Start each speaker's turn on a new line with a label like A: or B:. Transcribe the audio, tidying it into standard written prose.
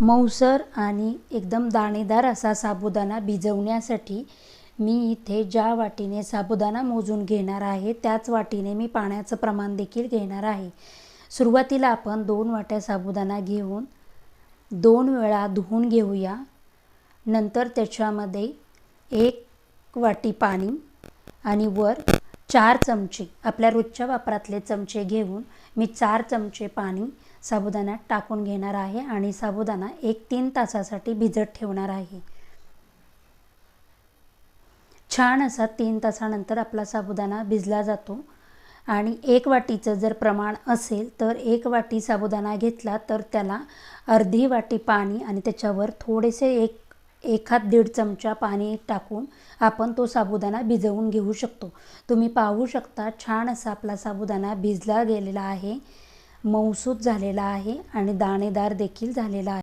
A: मऊसर आणि एकदम दाणेदार असा साबुदाणा भिजवण्यासाठी मी इथे ज्या वाटीने साबुदाणा मोजून घेणार आहे त्याच वाटीने मी पाण्याचं प्रमाण देखील घेणार आहे। सुरुवातीला आपण 2 वाट्या साबुदाणा घेऊन 2 वेळा धुवून घेऊया। नंतर त्याच्यामध्ये 1 वाटी पाणी आणि वर 4 चमचे आपल्या रोजच्या वापरातले चमचे घेऊन मी 4 चमचे पाणी साबुदाण्यात टाकून घेणार आहे आणि साबुदाणा 1-3 तासासाठी भिजत ठेवणार आहे। छान असा 3 तासानंतर आपला साबुदाणा भिजला जातो आणि 1 वाटीचं जर प्रमाण असेल तर 1 वाटी साबुदाणा घेतला तर त्याला अर्धी वाटी पाणी आणि त्याच्यावर थोडेसे 1-1.5 चमचा पाणी टाकून आपण तो साबुदाणा भिजवून घेऊ शकतो। तुम्ही पाहू शकता छान असा आपला साबुदाणा भिजला गेलेला आहे, मऊसूत झालेला आहे आणि दाणेदार देखील झालेला आहे।